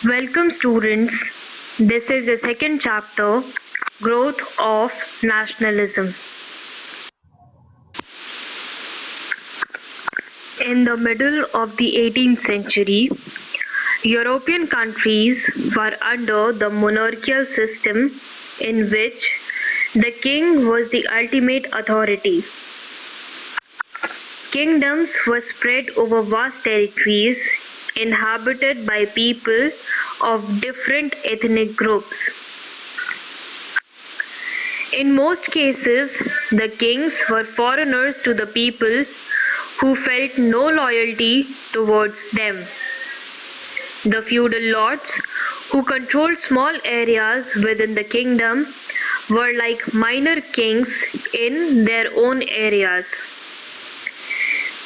Welcome students. This is the second chapter, Growth of Nationalism. In the middle of the 18th century, European countries were under the monarchical system in which the king was the ultimate authority. Kingdoms were spread over vast territories inhabited by people of different ethnic groups. In most cases, the kings were foreigners to the people who felt no loyalty towards them. The feudal lords, who controlled small areas within the kingdom, were like minor kings in their own areas.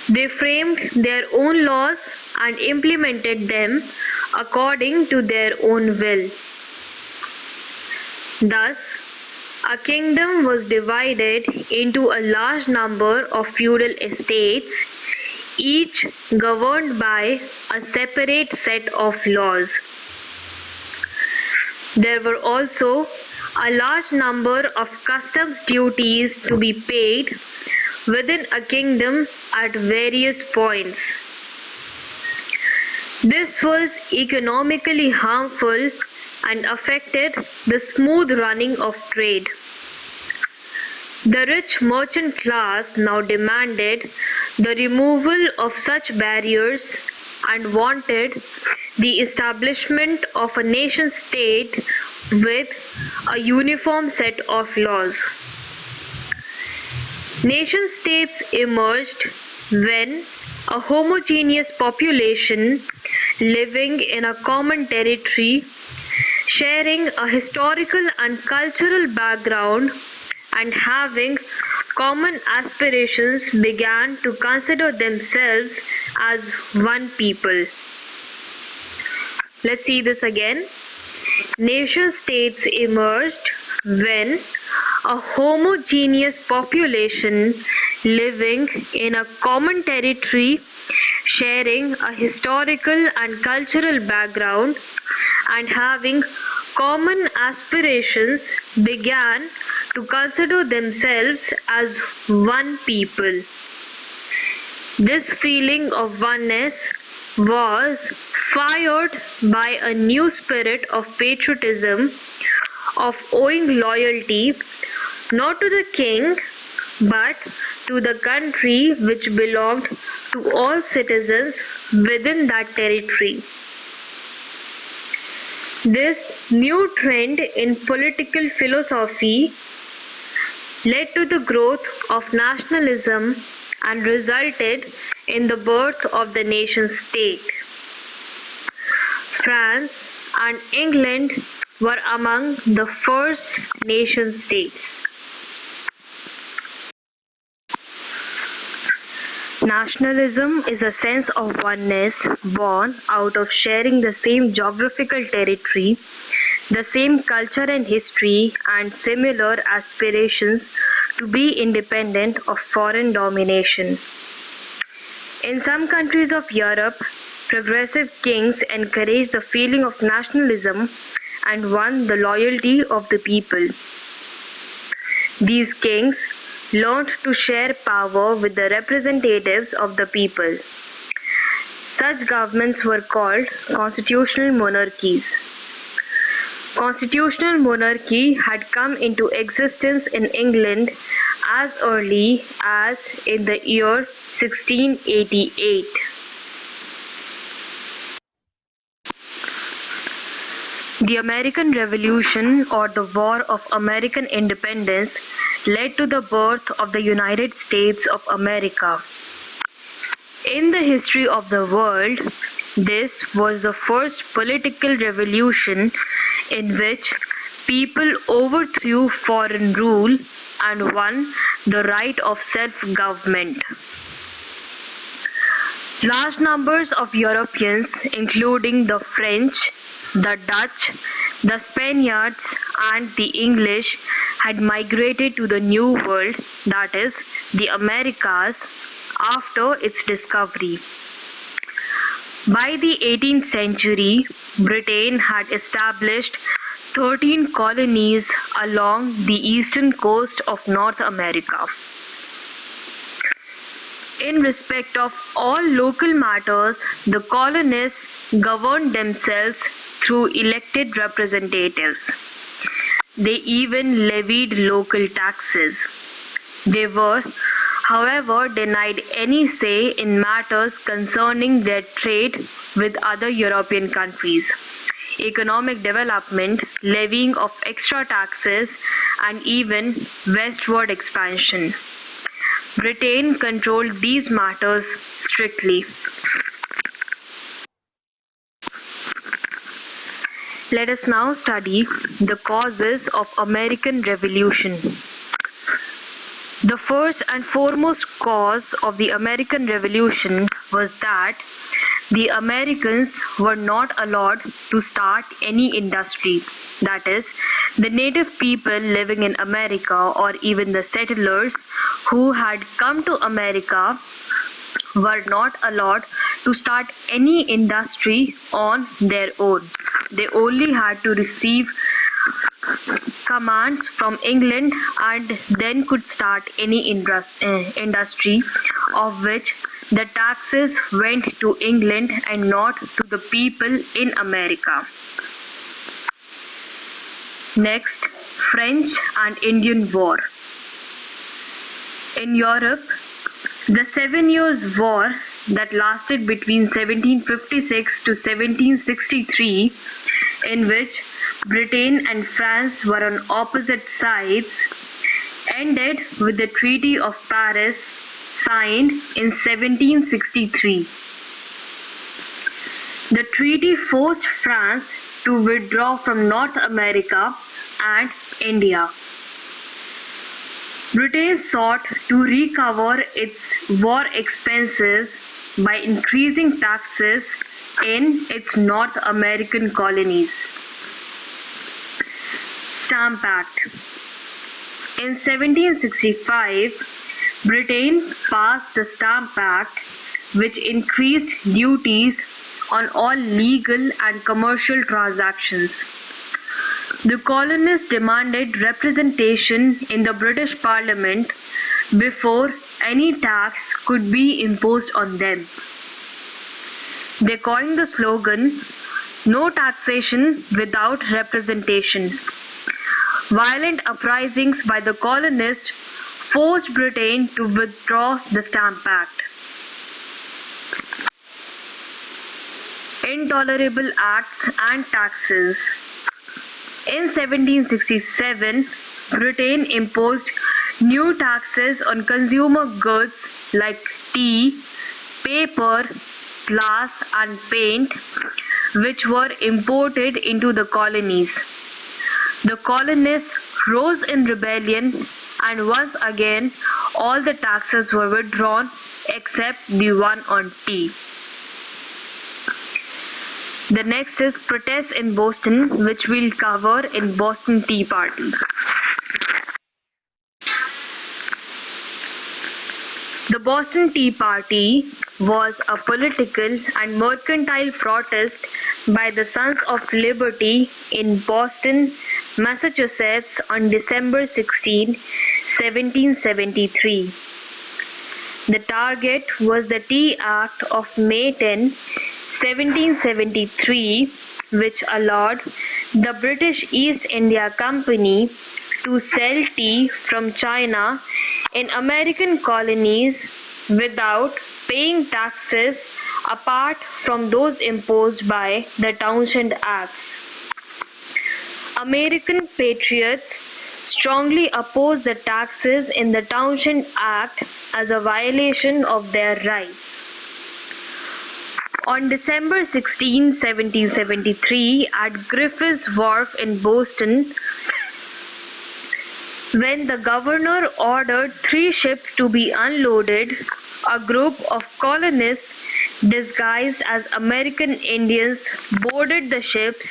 They framed their own laws and implemented them according to their own will. Thus, a kingdom was divided into a large number of feudal estates, each governed by a separate set of laws. There were also a large number of customs duties to be paid within a kingdom at various points. This was economically harmful and affected the smooth running of trade. The rich merchant class now demanded the removal of such barriers and wanted the establishment of a nation-state with a uniform set of laws. Nation-states emerged when a homogeneous population living in a common territory, sharing a historical and cultural background, and having common aspirations began to consider themselves as one people. Let's see this again. Nation-states emerged when a homogeneous population living in a common territory, sharing a historical and cultural background, and having common aspirations began to consider themselves as one people. This feeling of oneness was fired by a new spirit of patriotism, of owing loyalty not to the king but to the country which belonged to all citizens within that territory. This new trend in political philosophy led to the growth of nationalism and resulted in the birth of the nation-state. France and England were among the first nation-states. Nationalism is a sense of oneness born out of sharing the same geographical territory, the same culture and history, and similar aspirations to be independent of foreign domination. In some countries of Europe, progressive kings encouraged the feeling of nationalism and won the loyalty of the people. These kings learned to share power with the representatives of the people. Such governments were called constitutional monarchies. Constitutional monarchy had come into existence in England as early as in the year 1688. The American Revolution, or the War of American Independence, led to the birth of the United States of America. In the history of the world, this was the first political revolution in which people overthrew foreign rule and won the right of self-government. Large numbers of Europeans, including the French, the Dutch, the Spaniards, and the English, had migrated to the New World, that is, the Americas, after its discovery. By the 18th century, Britain had established 13 colonies along the eastern coast of North America. In respect of all local matters, the colonists governed themselves through elected representatives. They even levied local taxes. They were, however, denied any say in matters concerning their trade with other European countries, economic development, levying of extra taxes, and even westward expansion. Britain controlled these matters strictly. Let us now study the causes of American Revolution. The first and foremost cause of the American Revolution was that the Americans were not allowed to start any industry. That is, the native people living in America or even the settlers who had come to America were not allowed to start any industry on their own. They only had to receive commands from England and then could start any industry of which the taxes went to England and not to the people in America. Next, French and Indian War. In Europe, the 7 Years' War that lasted between 1756 to 1763, in which Britain and France were on opposite sides, ended with the Treaty of Paris signed in 1763. The treaty forced France to withdraw from North America and India. Britain sought to recover its war expenses by increasing taxes in its North American colonies. Stamp Act. In 1765, Britain passed the Stamp Act, which increased duties on all legal and commercial transactions. The colonists demanded representation in the British Parliament before any tax could be imposed on them. They coined the slogan, "No taxation without representation." Violent uprisings by the colonists forced Britain to withdraw the Stamp Act. Intolerable acts and taxes. In 1767, Britain imposed new taxes on consumer goods like tea, paper, glass, and paint, which were imported into the colonies. The colonists rose in rebellion, and once again all the taxes were withdrawn except the one on tea. The next is protests in Boston, which we'll cover in Boston Tea Party. The Boston Tea Party was a political and mercantile protest by the Sons of Liberty in Boston, Massachusetts on December 16, 1773. The target was the Tea Act of May 10, 1773, which allowed the British East India Company to sell tea from China in American colonies without paying taxes apart from those imposed by the Townshend Acts. American patriots strongly opposed the taxes in the Townshend Act as a violation of their rights. On December 16, 1773, at Griffith's Wharf in Boston, when the governor ordered 3 ships to be unloaded, a group of colonists disguised as American Indians boarded the ships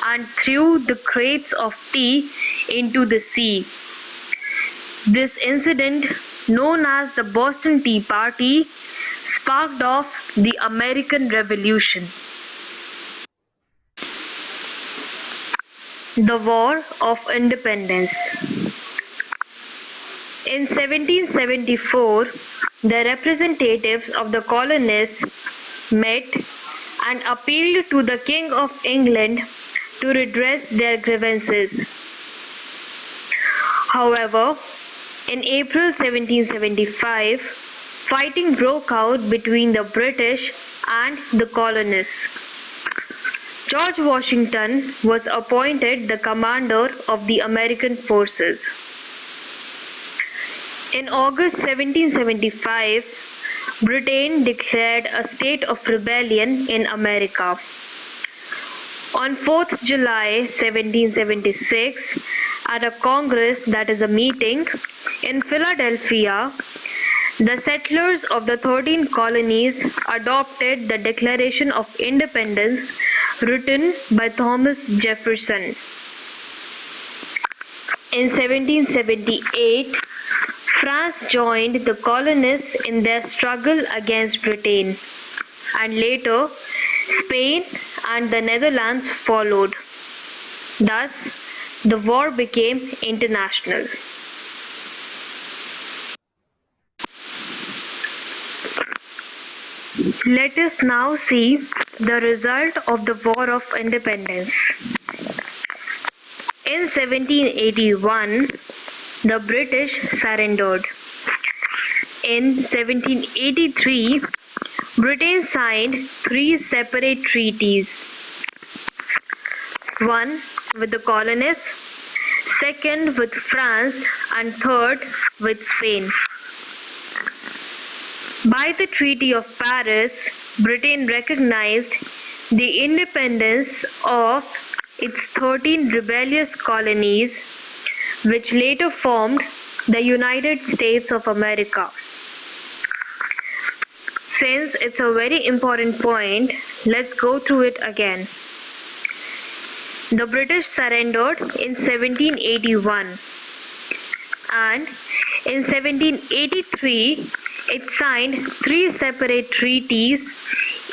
and threw the crates of tea into the sea. This incident, known as the Boston Tea Party, sparked off the American Revolution. The War of Independence. In 1774, the representatives of the colonists met and appealed to the King of England to redress their grievances. However, in April 1775, fighting broke out between the British and the colonists. George Washington was appointed the commander of the American forces. In August 1775, Britain declared a state of rebellion in America. On 4th July 1776, at a Congress, that is a meeting, in Philadelphia, the settlers of the 13 colonies adopted the Declaration of Independence written by Thomas Jefferson. In 1778, France joined the colonists in their struggle against Britain, and later Spain and the Netherlands followed. Thus, the war became international. Let us now see the result of the War of Independence. In 1781, the British surrendered. In 1783, Britain signed 3 separate treaties. One with the colonists, second with France, and third with Spain. By the Treaty of Paris, Britain recognized the independence of its 13 rebellious colonies, which later formed the United States of America. Since it's a very important point, let's go through it again. The British surrendered in 1781, and in 1783 it signed 3 separate treaties,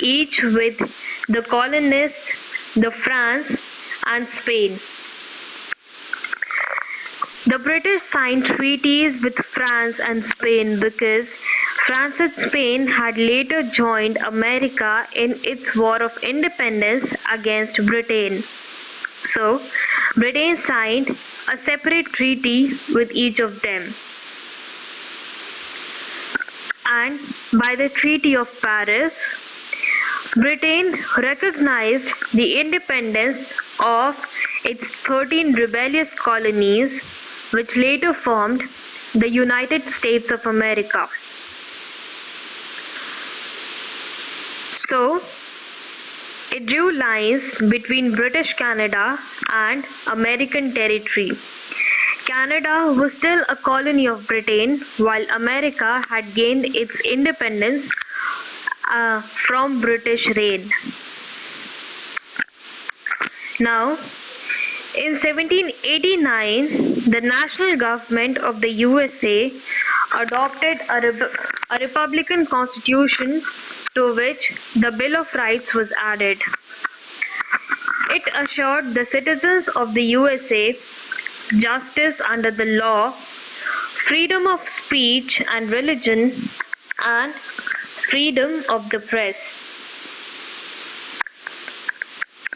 each with the colonists, the France and Spain. The British signed treaties with France and Spain because France and Spain had later joined America in its war of independence against Britain. So, Britain signed a separate treaty with each of them. And by the Treaty of Paris, Britain recognized the independence of its 13 rebellious colonies, which later formed the United States of America. So, it drew lines between British Canada and American territory. Canada was still a colony of Britain, while America had gained its independence from British reign. Now, in 1789, the national government of the USA adopted a republican constitution to which the Bill of Rights was added. It assured the citizens of the USA justice under the law, freedom of speech and religion, and freedom of the press.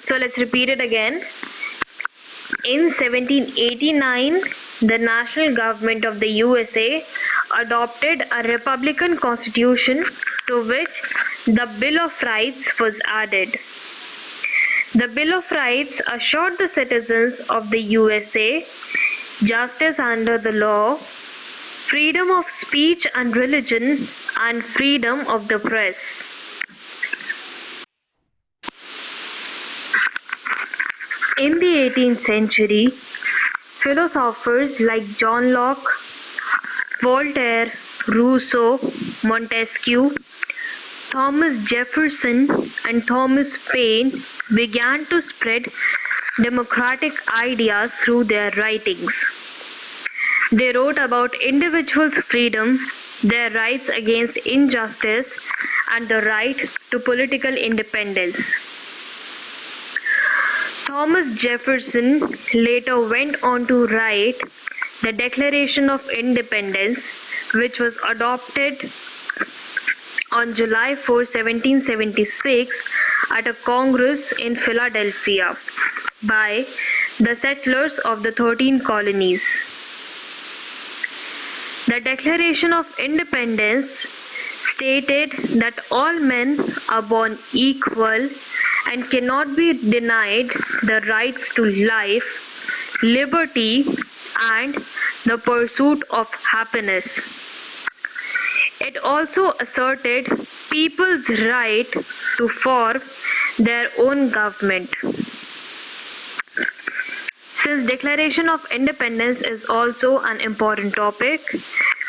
So let's repeat it again. In 1789, the national government of the USA adopted a republican constitution to which the Bill of Rights was added. The Bill of Rights assured the citizens of the USA justice under the law, freedom of speech and religion, and freedom of the press. In the 18th century, philosophers like John Locke, Voltaire, Rousseau, Montesquieu, Thomas Jefferson, and Thomas Paine began to spread democratic ideas through their writings. They wrote about individuals' freedom, their rights against injustice, and the right to political independence. Thomas Jefferson later went on to write the Declaration of Independence, which was adopted on July 4, 1776 at a Congress in Philadelphia by the settlers of the 13 colonies. The Declaration of Independence stated that all men are born equal and cannot be denied the rights to life, liberty, and the pursuit of happiness. It also asserted people's right to form their own government. Since Declaration of Independence is also an important topic,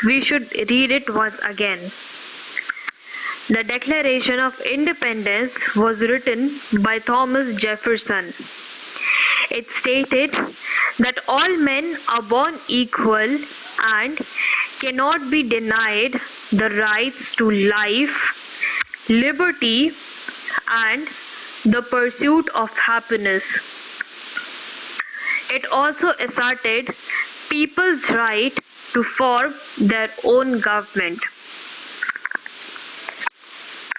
we should read it once again. The Declaration of Independence was written by Thomas Jefferson. It stated that all men are born equal and cannot be denied the rights to life, liberty, and the pursuit of happiness. It also asserted people's right to form their own government.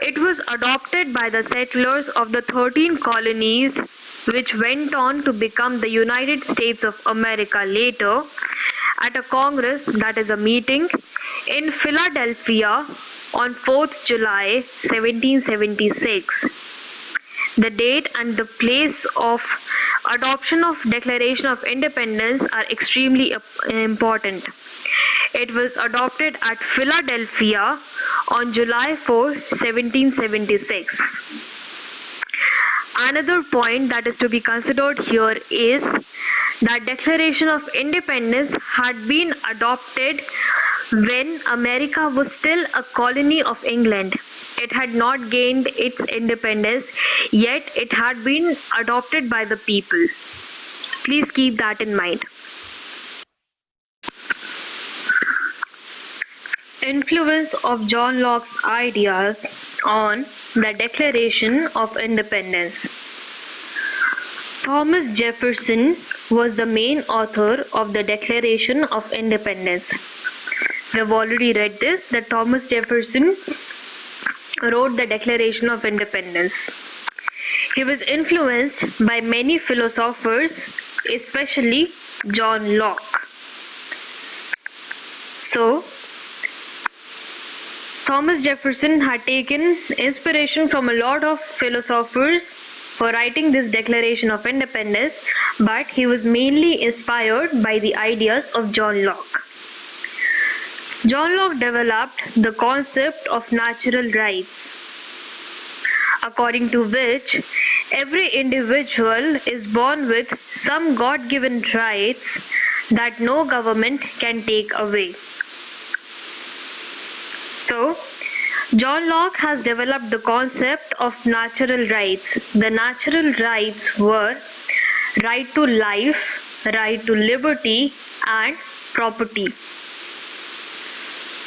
It was adopted by the settlers of the 13 colonies, which went on to become the United States of America later, at a Congress, that is a meeting, in Philadelphia on 4th July 1776. The date and the place of adoption of Declaration of Independence are extremely important. It was adopted at Philadelphia on July 4, 1776. Another point that is to be considered here is that Declaration of Independence had been adopted when America was still a colony of England. It had not gained its independence, yet it had been adopted by the people. Please keep that in mind. Influence of John Locke's ideas on the Declaration of Independence. Thomas Jefferson was the main author of the Declaration of Independence. We have already read this, that Thomas Jefferson wrote the Declaration of Independence. He was influenced by many philosophers, especially John Locke. So, Thomas Jefferson had taken inspiration from a lot of philosophers for writing this Declaration of Independence, but he was mainly inspired by the ideas of John Locke. John Locke developed the concept of natural rights, according to which every individual is born with some God-given rights that no government can take away. So, John Locke has developed the concept of natural rights. The natural rights were right to life, right to liberty, and property.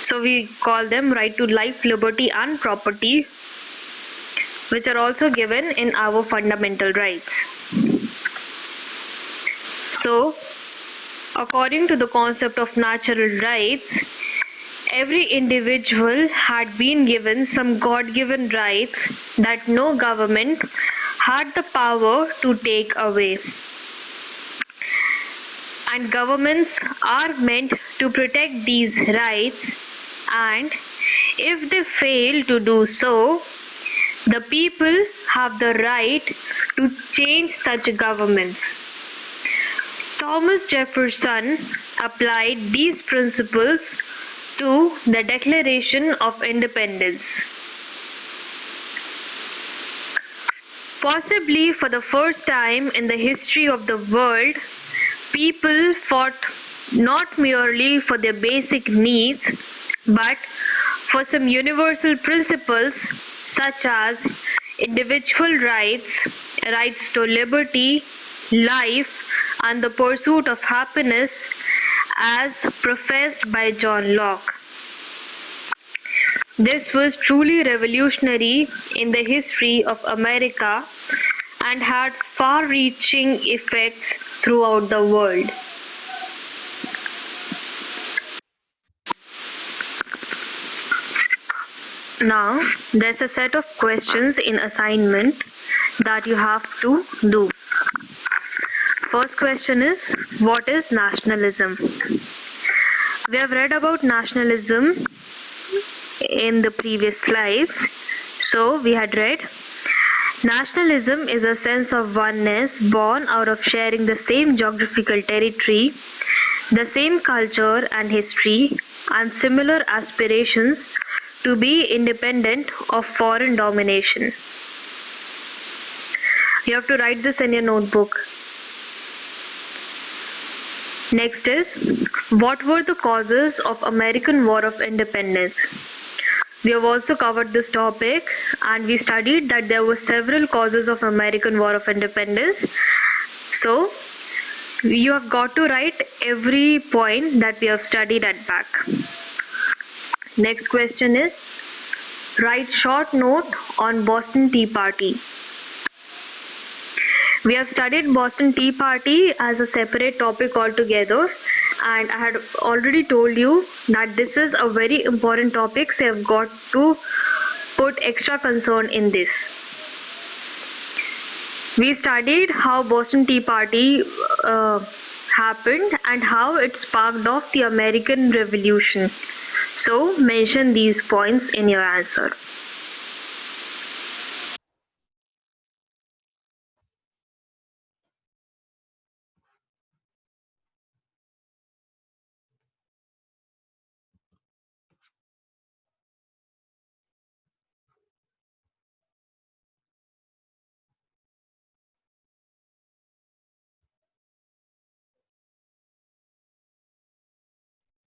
So we call them right to life, liberty, and property, which are also given in our fundamental rights. So, according to the concept of natural rights, every individual had been given some God-given rights that no government had the power to take away. And governments are meant to protect these rights, and if they fail to do so, the people have the right to change such governments. Thomas Jefferson applied these principles to the Declaration of Independence. Possibly for the first time in the history of the world, people fought not merely for their basic needs, but for some universal principles such as individual rights, rights to liberty, life, and the pursuit of happiness, as professed by John Locke. This was truly revolutionary in the history of America and had far-reaching effects throughout the world. Now, there's a set of questions in assignment that you have to do. First question is, what is nationalism? We have read about nationalism in the previous slides. So, we had read, nationalism is a sense of oneness born out of sharing the same geographical territory, the same culture and history, and similar aspirations to be independent of foreign domination. You have to write this in your notebook. Next is, what were the causes of American War of Independence? We have also covered this topic and we studied that there were several causes of American War of Independence. So, you have got to write every point that we have studied at back. Next question is, write short note on Boston Tea Party. We have studied Boston Tea Party as a separate topic altogether, and I had already told you that this is a very important topic, so I've got to put extra concern in this. We studied how Boston Tea Party happened and how it sparked off the American Revolution. So mention these points in your answer.